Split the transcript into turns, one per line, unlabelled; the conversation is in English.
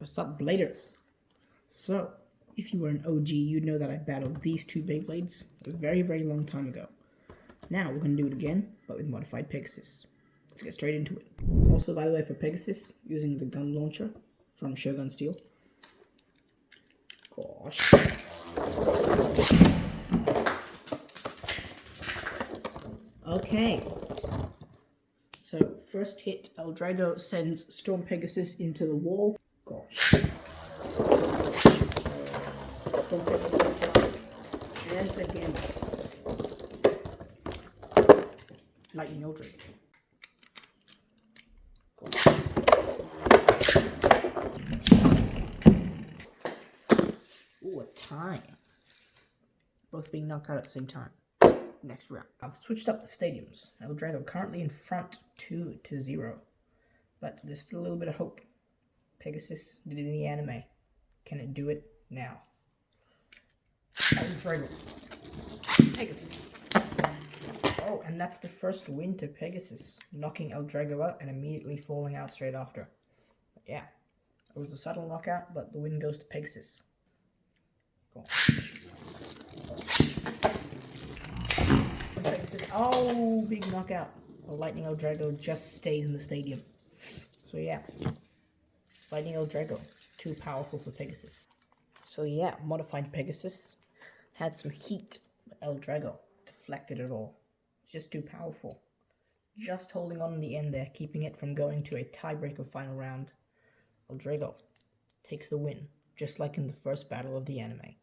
What's up, Bladers? So, if you were an OG, you'd know that I battled these two Beyblades a very, very long time ago. Now, we're going to do it again, but with modified Pegasus. Let's get straight into it. Also, by the way, for Pegasus, using the gun launcher from Shogun Steel. Gosh. Okay. So, first hit, L-Drago sends Storm Pegasus into the wall. Gosh. And again, lightning L-Drago. Ooh, a tie. Both being knocked out at the same time. Next round. I've switched up the stadiums. L-Drago currently in front 2-0. But there's still a little bit of hope. Pegasus did it in the anime. Can it do it now? L-Drago. Pegasus. Oh, and that's the first win to Pegasus, knocking L-Drago out and immediately falling out straight after. But yeah, it was a subtle knockout, but the win goes to Pegasus. Cool. Oh, big knockout. Lightning L-Drago just stays in the stadium. So yeah, Lightning L-Drago, too powerful for Pegasus. So yeah, modified Pegasus had some heat, but L-Drago deflected it all. It's just too powerful. Just holding on in the end there, keeping it from going to a tiebreaker final round. L-Drago takes the win, just like in the first battle of the anime.